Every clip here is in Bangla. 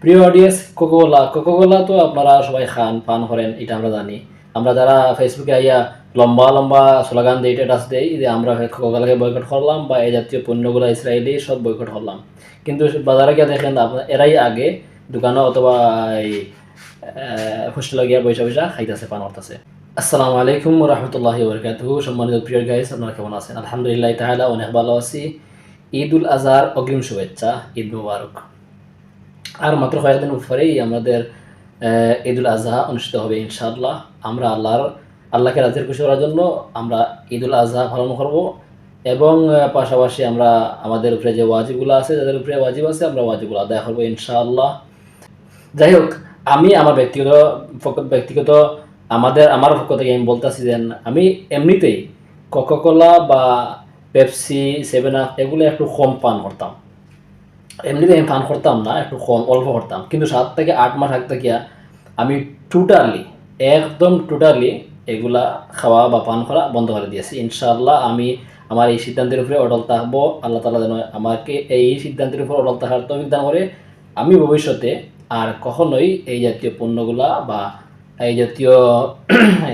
প্রিয় অডিয়েন্স, কোকোকোলা তো আপনারা সবাই খান, পান করেন, এটা আমরা জানি। আমরা যারা ফেসবুকে আইয়া লম্বা লম্বা স্লোগান দিই, স্ট্যাটাস দেই যে আমরা কোকোকোলাকে বয়কট করলাম বা এই জাতীয় পণ্যগুলো ইসরায়েলি সব বয়কট করলাম, কিন্তু বাজারে গিয়ে দেখেন আপনার এরাই আগে দোকানে অথবা এই হোস্টেলে গিয়া বৈশা বৈশা খাইতেছে, পান করতেছে। আসসালামু আলাইকুম রহমতুল্লাহি ওবরাকাতুহু। সম্মানিত প্রিয় গাইস, আপনারা কেমন আছেন? আলহামদুলিল্লাহ তাআলা অনেক ভালো আছি। ঈদ উল আজহার অগ্রিম শুভেচ্ছা, ঈদ মুবারক। আর মাত্র কয়েকদিন পরেই আমাদের ঈদ উল আজহা অনুষ্ঠিত হবে ইনশাআল্লাহ। আমরা আল্লাহকে রাজির খুশি করার জন্য আমরা ঈদ উল আজহা পালন করব, এবং পাশাপাশি আমরা আমাদের উপরে যে ওয়াজিবগুলো আছে, যাদের উপরে ওয়াজিব আছে, আমরা ওয়াজিবগুলো আদায় করবো ইনশাআল্লাহ। যাই হোক, আমি আমার ব্যক্তিগত আমার পক্ষ থেকে আমি বলতেছি যে আমি এমনিতেই কোকাকোলা বা পেপসি, সেভেন আপ এগুলো একটু কম পান করতাম। এমনিতে আমি পান করতাম না, একটু কম অল্প করতাম, কিন্তু 7 থেকে 8 মাস আগ থেকে আমি একদম টোটালি এগুলা খাওয়া বা পান করা বন্ধ করে দিয়েছি ইনশাআল্লাহ। আমি আমার এই সিদ্ধান্তের উপরে অটল থাকবো। আল্লাহ তাআলা যেন আমাকে এই সিদ্ধান্তের উপর অটল থাকার তৌফিক দান করে। আমি ভবিষ্যতে আর কখনোই এই জাতীয় পণ্যগুলা বা এই জাতীয়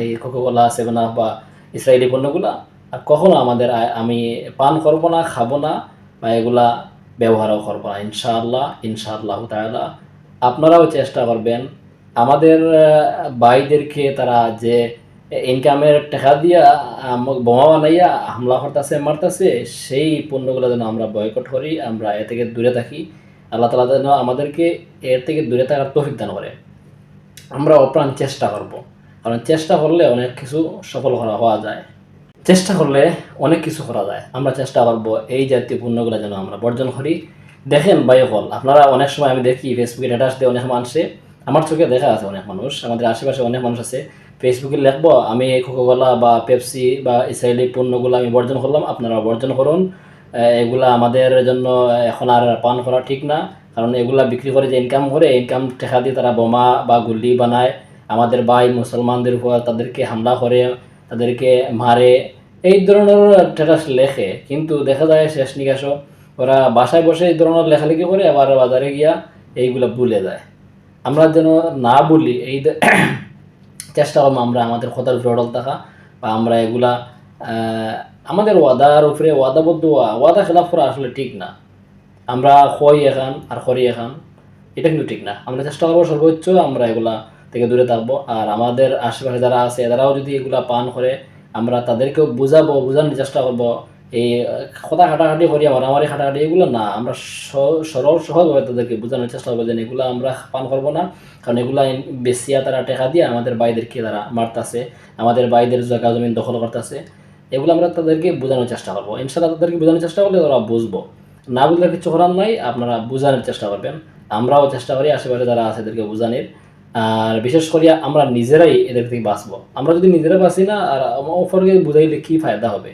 এই কোকাকোলা, সেভেন আপ বা ইসরায়েলি পণ্যগুলা আর কখনো আমি পান করবো না, খাবো না, বা এগুলা ব্যবহারও করবো না ইনশাআল্লাহ তাআলা। আপনারাও চেষ্টা করবেন আমাদের ভাইদেরকে, তারা যে ইনকামের টাকা দিয়া বোমা বানাইয়া হামলা করতেছে, মারতেছে, সেই পণ্যগুলো যেন আমরা বয়কট করি, আমরা এ থেকে দূরে থাকি। আল্লাহ তাআলা যেন আমাদেরকে এর থেকে দূরে থাকার তৌফিক দান করে। আমরা অপ্রাণ চেষ্টা করব, কারণ চেষ্টা করলে অনেক কিছু সফল হওয়া যায়। চেষ্টা করলে অনেক কিছু করা যায়। আমরা চেষ্টা করবো এই জাতীয় পণ্যগুলো যেন আমরা বর্জন করি। দেখেন ভাই হল, আপনারা অনেক সময় আমি দেখি ফেসবুকে স্ট্যাটাস দিয়ে অনেক মানুষে, আমার চোখে দেখা আছে, অনেক মানুষ আমাদের আশেপাশে অনেক মানুষ আছে, ফেসবুকে লিখবো আমি কোকাকোলা বা পেপসি বা ইসরায়েলি পণ্যগুলো আমি বর্জন করলাম, আপনারা বর্জন করুন। এগুলা আমাদের জন্য এখন আর পান করা ঠিক না, কারণ এগুলা বিক্রি করে যে ইনকাম করে, ইনকাম টাকা দিয়ে তারা বোমা বা গুলি বানায়, আমাদের ভাই মুসলমানদের উপর তাদেরকে হামলা করে, তাদেরকে মারে, এই ধরনের স্ট্যাটাস লেখে। কিন্তু দেখা যায় শেষ নিকাশও ওরা বাসায় বসে এই ধরনের লেখালেখি করে, আবার বাজারে গিয়া এইগুলো ভুলে যায়। আমরা যেন না বলি, চেষ্টা করবো আমরা আমাদের কথার উপরে অটল থাকা, বা আমরা এগুলা আমাদের ওয়াদার উপরে ওয়াদাবদ্ধ ওয়াদা খেলাফ করা আসলে ঠিক না। আমরা হই এখান আর করি এখান, এটা কিন্তু ঠিক না। আমরা চেষ্টা করবো সর্বোচ্চ আমরা এগুলা থেকে দূরে থাকবো। আর আমাদের আশেপাশে যারা আছে এরাও যদি এগুলা পান করে, আমরা তাদেরকেও বোঝানোর চেষ্টা করবো। এই কথা খাটাখাটি করি, মারামারি খাটাখাটি এগুলো না, আমরা সরল সহজভাবে তাদেরকে বোঝানোর চেষ্টা করবো যে এগুলো আমরা পান করবো না, কারণ এগুলা বেশিয়া তারা টেকা দিয়ে আমাদের ভাইদেরকে তারা মারতেছে, আমাদের ভাইদের জায়গা জমিন দখল করতেছে। এগুলো আমরা তাদেরকে বোঝানোর চেষ্টা করবো ইনশাআল্লাহ। তাদেরকে বোঝানোর চেষ্টা করলে ওরা বুঝবো। না বুঝলে কিছু করার নাই, আপনারা বোঝানোর চেষ্টা করবেন। আমরাও চেষ্টা করি আশেপাশে যারা আছে এদেরকে বোঝানোর। আর বিশেষ করে আমরা নিজেরাই এদের থেকে বাঁচবো। আমরা যদি নিজেরা বাঁচি না, আর অপরকে বুঝাইলে কী ফায়দা হবে?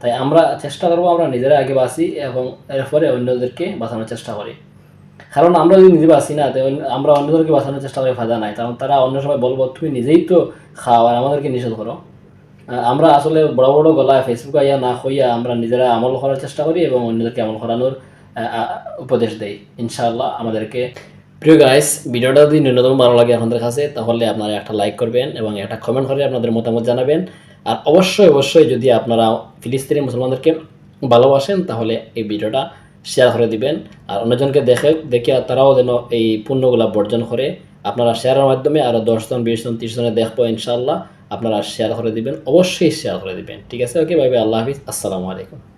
তাই আমরা চেষ্টা করবো আমরা নিজেরা আগে বাঁচি, এবং এরপরে অন্যদেরকে বাঁচানোর চেষ্টা করি। কারণ আমরা যদি নিজে বাঁচি না, তো আমরা অন্যদেরকে বাঁচানোর চেষ্টা করে ফায়দা নাই, কারণ তারা অন্য সময় বলবো তুমি নিজেই তো খাও আর আমাদেরকে নিষেধ করো। আমরা আসলে বড় বড় গলায় ফেসবুকে ইয়া না হইয়া আমরা নিজেরা আমল করার চেষ্টা করি এবং অন্যদেরকে আমল করানোর উপদেশ দেই ইনশাআল্লাহ আমাদেরকে। প্রিয় গাইস, ভিডিওটা যদি ন্যূনতম ভালো লাগে আপনাদের কাছে, তাহলে আপনারা একটা লাইক করবেন এবং একটা কমেন্ট করে আপনাদের মতামত জানাবেন। আর অবশ্যই যদি আপনারা ফিলিস্তিনি মুসলমানদেরকে ভালোবাসেন, তাহলে এই ভিডিওটা শেয়ার করে দিবেন। আর অন্যজনকে দেখে তারাও যেন এই পণ্যগুলা বর্জন করে। আপনারা শেয়ারের মাধ্যমে আরও 10 জন, 20 জন, 30 জনে দেখবো ইনশাআল্লাহ। আপনারা শেয়ার করে দিবেন, অবশ্যই শেয়ার করে দিবেন। ঠিক আছে, ওকে, বাই বাই, আল্লাহ হাফিজ, আসসালামু আলাইকুম।